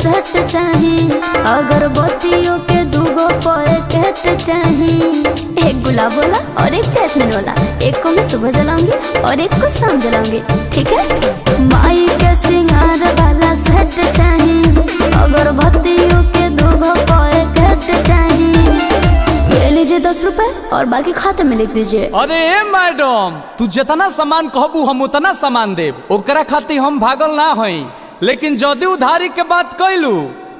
Set चाही, अगरबत्तियों के दूगो पैकेट चाही। एक गुलाब वाला और एक जैस्मिन वाला, एक को मैं सुबह जलाऊंगी और एक को शाम जलाऊंगी, ठीक है। माई के सिंगार वाला सेट चाही, अगरबत्तियों के दूगो पैकेट चाही। ये लीजिए 10 रुपए और बाकी खाते में लिख दीजिए। अरे मैडम, तू जितना सामान कहबू हम उतना सामान देब, ओकरा खातिर हम भागल ना हई। लेकिन जदि उधारी के बात कैलू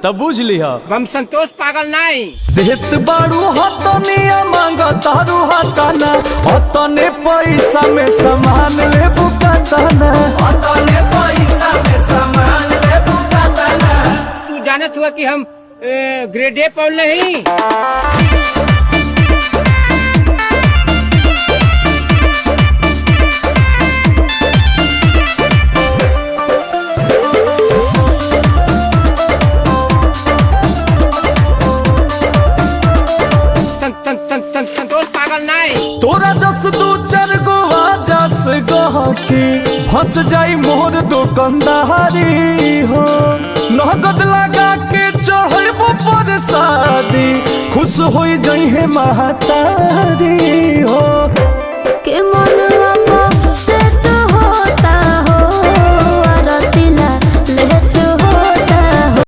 तब बुझ लिह हम संतोष पागल नहीं। देत बाड़ू हतनिया मांग तारू हतना, हतने पैसा में सामान ले बुकातना, हतने पैसा में सामान ले बुकातना। तू जानत हुआ कि हम ग्रेड ए पढ़ नहीं। संतोष पागल नहीं। तोरा जस दू चार गो जस गहकी फंस जाई मोर दुकानदारी हो। नगद लगा के चढ़बो पर शादी, खुश हो जाई है महतारी हो।